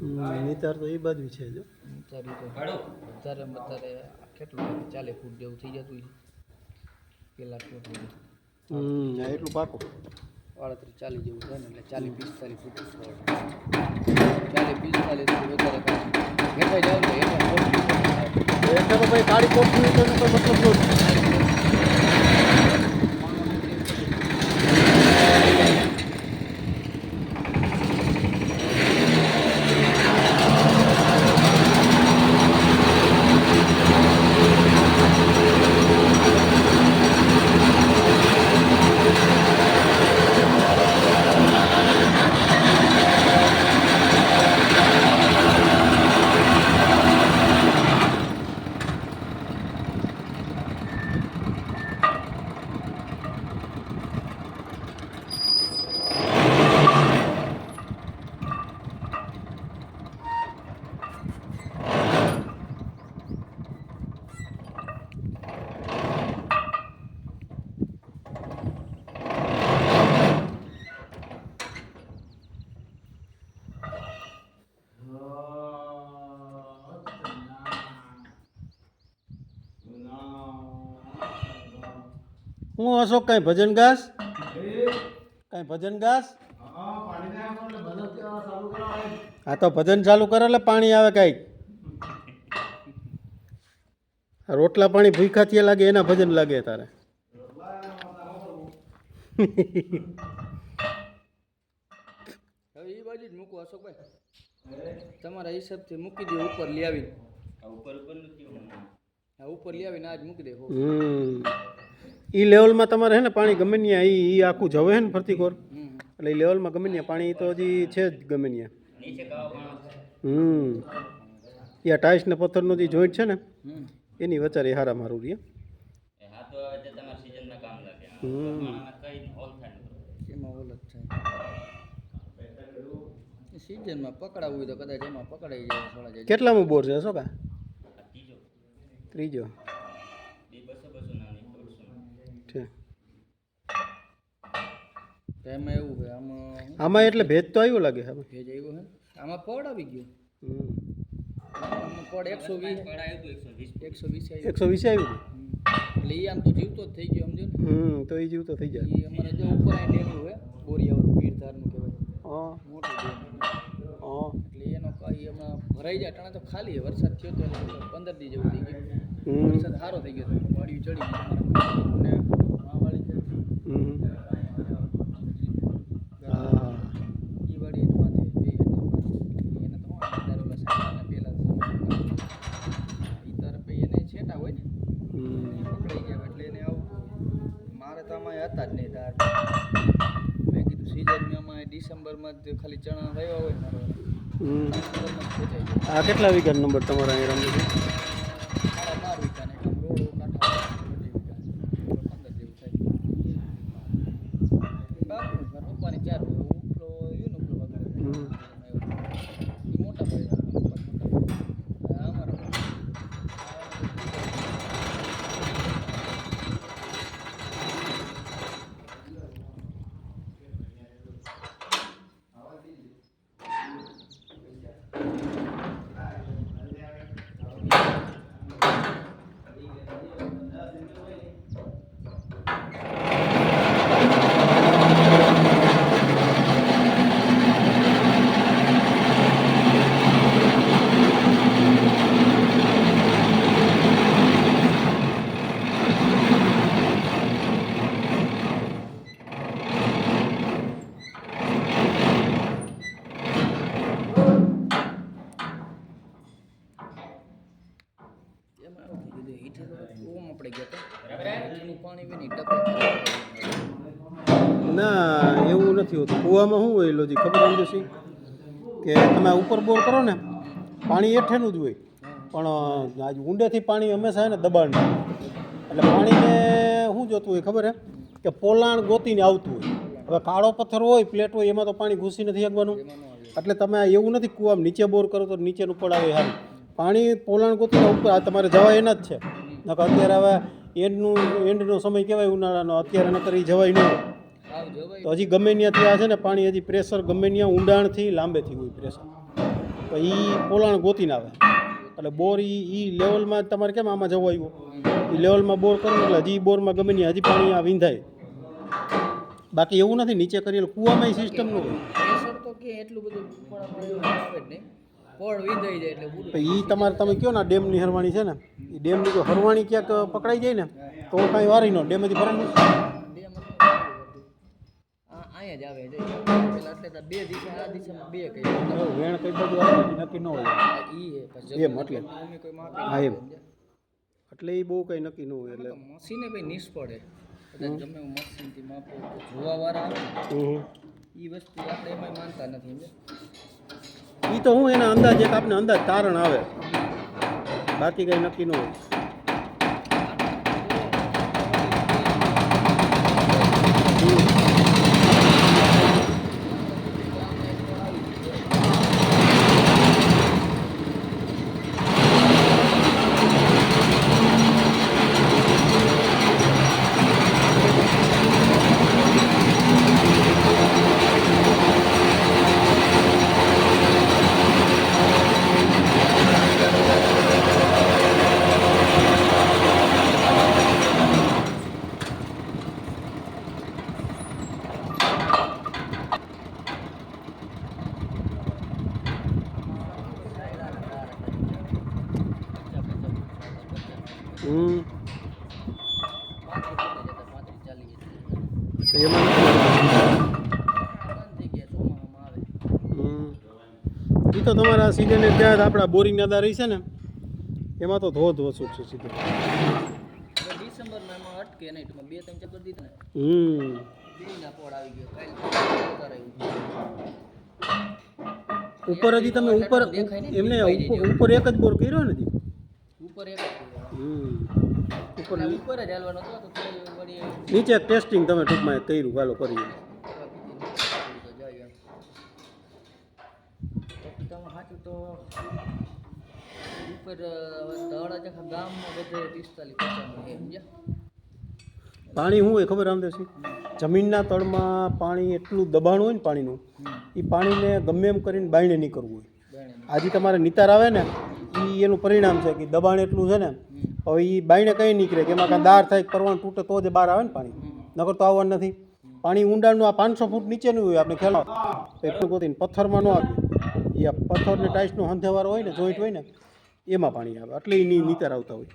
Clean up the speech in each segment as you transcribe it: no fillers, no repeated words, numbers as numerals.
નિતાર તો એ બાજુ છે જો નિતારી તો અત્યારે કેટલું 40 ફૂટ જેવું થઈ જતું છે પેલા ફૂટ આ એટલું પાકું 38 40 જેવું થાય ને એટલે 40 45 ફૂટ 40 45 ફૂટ વધારે હેઠાઈ જાવ ને એટલે તો ભાઈ કાળી કોઠી તો કોઈ મતલબ નથી. હું અશોક કાંઈ ભજન ગાસ કાંઈ ભજન ગાસ હા તો ભજન ચાલુ કરો એટલે પાણી આવે કાંઈક રોટલા પાણી ભૂખ્યા થયા લાગે એના ભજન લાગે તારે હવે એ બાજુ જ મૂકવું અશોકભાઈ તમારા હિસાબથી મૂકી દો ઉપર લઈ આવીને ઉપર લઈ આવીને આજ મૂકી દે એ લેવલમાં તમારે હે ને પાણી ગમે ત્યાં એ આખું જવે હે ને ફરતી કોર એટલે એ લેવલમાં ગમે ત્યાં પાણી તો હજી છે જ ગમે ત્યાં એ ટાઈસ ને પથ્થરનો જે જોઈન્ટ છે ને એની વચારે હારા મારું રહે એમાં ઓલ જ થાય સિઝનમાં પકડાવવું હોય તો કદાચ એમાં પકડાઈ જાય થોડા જાય કેટલામું બોર છે શું કા ત્રીજો છે એમાં એવું હોય આમાં એટલે ભેજ તો આવ્યો લાગે હવે ભેજ આવ્યો હે આમાં પડ આવી ગયું પડ 120 120 આવ્યું એટલે એ આમ તો જીવતો જ થઈ ગયો સમજો ને તો એ જીવતો થઈ જાય એ અમારે જો ઉપર આ ડેનું હોય બોરિયાવાળું પીરધારનું કહેવાય મોટું ડેમ એટલે એનો કઈ હમણાં ભરાઈ જાય ટાણા તો ખાલી વરસાદ થયો તો 15 દી જેવું થઈ ગયું વરસાદ સારો થઈ ગયો વાડિયું ચડી ગયું અને આ વાળી છે એ વાડી એના માથે બે એને તો અંદર ઓલા સાઈડના પેલા એ તરફ એને છેટા હોય ને પકડાઈ ગયા એટલે એને આવું મારે તો આમાં હતા જ નહીં તાર મેં કીધું સિઝનમાં આમાં ડિસેમ્બરમાં જ ખાલી ચણા થયો હોય મારો આ કેટલા વીઘા નંબર તમારા અહીં રમી છે 12 વીઘાને આમ રોડ કાંઠા 15 જેવું થાય બાપુ પપ્પાની 4 ઉપલો યુન ઉપલો વગર મોટા ભાઈ અમારા ના એવું નથી હોતું કૂવામાં શું હોય લોજી ખબર સમજો છે કે તમે ઉપર બોર કરો ને પાણી એઠેનું જ હોય પણ આજ ઊંડેથી પાણી હંમેશા ને દબાણ એટલે પાણીને શું જોતું હોય ખબર હે કે પોલાણ ગોતીને આવતું હોય હવે કાળો પથ્થર હોય પ્લેટ હોય એમાં તો પાણી ઘૂસી નથી શકવાનું એટલે તમે એવું નથી કૂવામાં નીચે બોર કરો તો નીચેનું પડાવે હાલ પાણી પોલાણ ગોતીને ઉપર આ તમારે જવાય એના જ છે નકર અત્યારે હવે એન્ડનો સમય કહેવાય ઉનાળાનો અત્યારે નકર એ જવાય નહીં તો હજી ગમે ત્યાંથી આ છે ને પાણી હજી પ્રેશર ગમે ત્યાં ઊંડાણથી લાંબેથી હોય પ્રેશર તો એ પોલાણ ગોતીને આવે એટલે બોર એ લેવલમાં તમારે કેમ આમાં જવું આવ્યું એ લેવલમાં બોર કરવું એટલે હજી બોરમાં ગમે નહીં હજી પાણી આ વિંધાય. બાકી એવું નથી નીચે કરેલ કૂવામાં સિસ્ટમ ન હોય. પ્રેશર તો કે એટલું બધું આવે જ નહીં, પડ વિંધાઈ જાય એટલે પૂરું. એ તમારે તમે કહો ને ડેમની હરવાણી છે ને એ ડેમની કોઈ હરવાણી ક્યાંક પકડાઈ જાય ને તો કાંઈ વારી ન ડેમથી ભરેલું અહીંયા જ આવે છે પેલા એટલે બે દિશા આ દિશામાં બે કઈ વેણ કઈ બાજુ આવે નક્કી ન હોય એમ એટલે મમ્મી કોઈ માપે હા એમ એટલે એ બહુ કંઈ નક્કી ન હોય એટલે મશીને ભાઈ નિષ્ફળે કદાચ ગમે એવું મશીનથી માપો જોવા વાળા આવે એ વસ્તુ આપણે એમાં માનતા નથી એ તો હું એના અંદાજ એક આપને અંદાજ તારણ આવે બાકી કંઈ નક્કી ન હોય. એમાં એ તો તમારા સિઝન ત્યાં આપણા બોરિંગ નાદા રહી છે ને એમાં તો ધોધ વસૂલ છે સીધું. ડિસેમ્બરમાં એમાં અટકે નહીં તો 2-3 ચક્કર દીધા ને બેના પોળ આવી ગયો કાલ ઉપર હજી તમે ઉપર એમને ઉપર એક જ બોર કર્યો ને ઉપર એક ઉપર ઉપર જ હાલવાનો હતો તો વળી નીચે ટેસ્ટિંગ તમે ટૂંકમાં કર્યું ચાલો કરીએ સાચું તો ઉપર ધડા જખા ગામમાં બધે 45-50 સમજ્યા. પાણી શું હોય ખબર રામદેવસિંહ જમીનના તળમાં પાણી એટલું દબાણ હોય ને પાણીનું એ પાણીને ગમે એમ કરીને બાયણે નહીં કરવું હોય. આજે તમારે નિતાર આવે ને એ એનું પરિણામ છે કે દબાણ એટલું છે ને હવે એ બાયણે કંઈ નીકળે કે એમાં કાંઈ દાર થાય પરવાનું તૂટે તો જ બહાર આવે ને પાણી નકર તો આવવાનું નથી. પાણી ઊંડાણનું આ 500 ફૂટ નીચેનું હોય આપણે ખ્યાલ એટલું ગોતીને પથ્થરમાં ન આવે એ આ પથ્થરને ટાઈસનો હંધેવારો હોય ને જોઈન્ટ હોય ને એમાં પાણી આવે એટલે એ નિતાર આવતા હોય.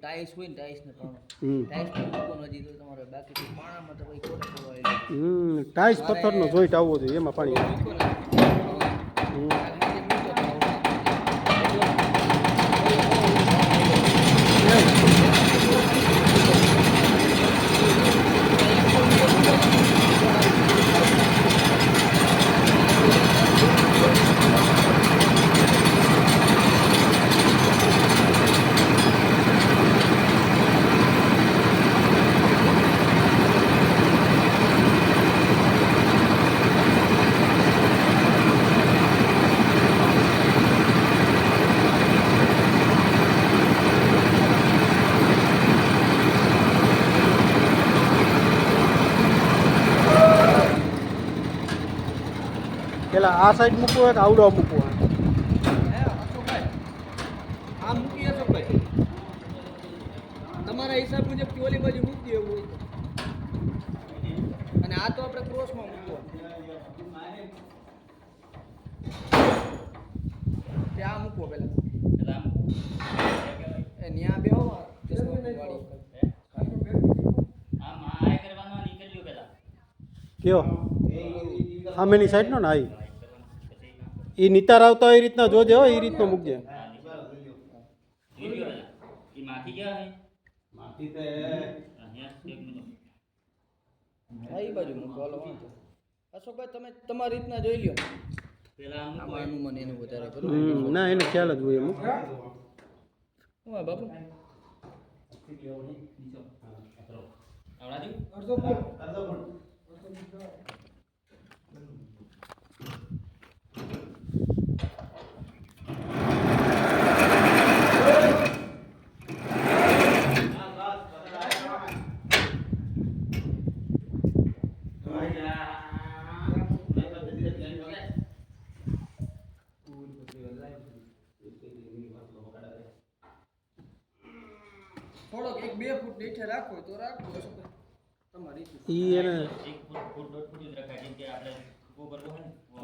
ટાઈસ હોય ને ટાઈસ ને ટાઈસ પથ્થરનો જોઈન્ટ આવવો જોઈએ એમાં પાણી આવે. પેલા આ સાઈડ મૂકવો હોય કે આવડો મૂકવો હોય? આ મૂકી શકો ભાઈ તમારા હિસાબ મુજબ ઓલી બાજુ મૂકી દેવું હોય અને આ તો આપણે ક્રોસમાં મૂકવો ત્યાં મૂકવો પેલા એ ન્યા બેહો કયો સામેની સાઈડ નો ને આવી એ નિતાર આવતા હોય એ રીતના જોજે હો એ રીતનો મૂકજે. આ બાજુ મૂકો હાલો વાંધો. અશોકભાઈ તમે તમારી રીતના જોઈ લ્યો આમાં એનું મને એનું વધારે કરું ના એને ખ્યાલ જ હોય અમુક. હું બાપુ 2 ફૂટ નીચે રાખવો હોય તો રાખો અશોકભાઈ તમારી રીતે. એ એને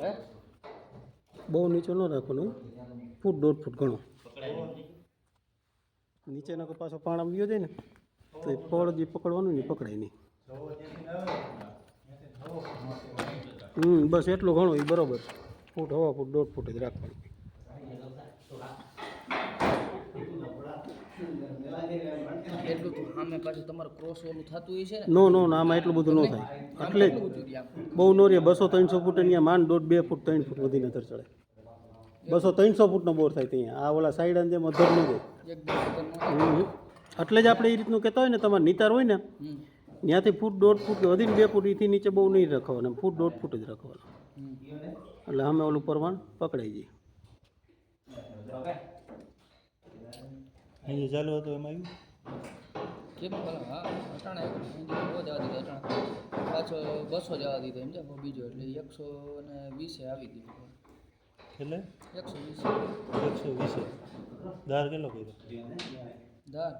હે બહુ નીચે ન રાખવાનું, ફૂટ 1.5 ફૂટ ઘણો. નીચેના કો પાછો પાણી ગયો જાય ને તો એ ફળ જે પકડવાનું ને પકડાય નહીં. બસ એટલું ઘણું એ બરોબર. ફૂટ હવા ફૂટ 1.5 ફૂટ જ રાખવાનું. એટલું તો સામે પાછું તમારું ક્રોસ ઓલું થતું હોય છે ને નો આમાં એટલું બધું ન થાય. એટલે જ બહુ નો રે 200-300 ફૂટ અહીંયા માંડ 1.5-2 ફૂટ 3 ફૂટ વધીને અધર ચડે. 200-300 ફૂટનો બોર થાય ત્યાં. આ ઓલા સાઈડ અને જેમ અધર ન જાય. એક બે વખત એટલે જ આપણે એ રીતનું કહેતા હોય ને, તમારે નિતાર હોય ને ત્યાંથી ફૂટ 1.5 ફૂટ કે વધીને 2 ફૂટ એથી નીચે બહુ નહીં રાખવાનું, ફૂટ 1.5 ફૂટ જ રાખવાનું. એટલે અમે ઓલું પ્રમાણ પકડાઈ જઈએ. અહીંયા ચાલુ હતું એમાં આવ્યું કેમ ભલા હા અટાણે બહુ જવા દીધો અટાણે પાછો 200 જવા દીધો એમ છે બીજો એટલે 120 આવી દીધું એટલે 120 120 દાર કેટલો કર્યો? દાર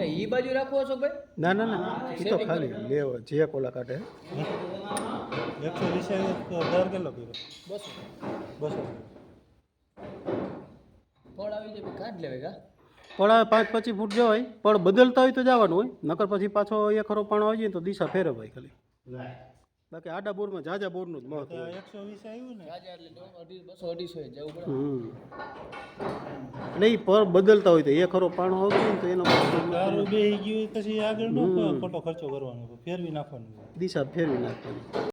એ બાજુ રાખવો છો ભાઈ? ના એ તો ખાલી લેવો જે કોલા કાઢે. 120 દાર કેટલો કર્યો? 200 ફળ આવી જાય કાઢ લેવે કા પડા 5-25 ફૂટ જવાય, પણ બદલતા હોય તો જવાનું હોય, નકર પછી પાછો એક ખરો પાણો આવી જાય તો દિશા ફેરે ભાઈ ખાલી. બાકી આડા બોરમાં જાજા બોરનું જ મહત્વ હોય. 120 આવ્યું ને જાજા એટલે 200-250 જવું પડે. એટલે એ પર બદલતા હોય તો એક ખરો પાણો આવતો હોય ને તો એનો દારૂ બેહી ગયું પછી આગળ નો ખોટો ખર્ચો કરવાનો, ફેરવી નાખવાનું. દિશા ફેરવી નાખવાની.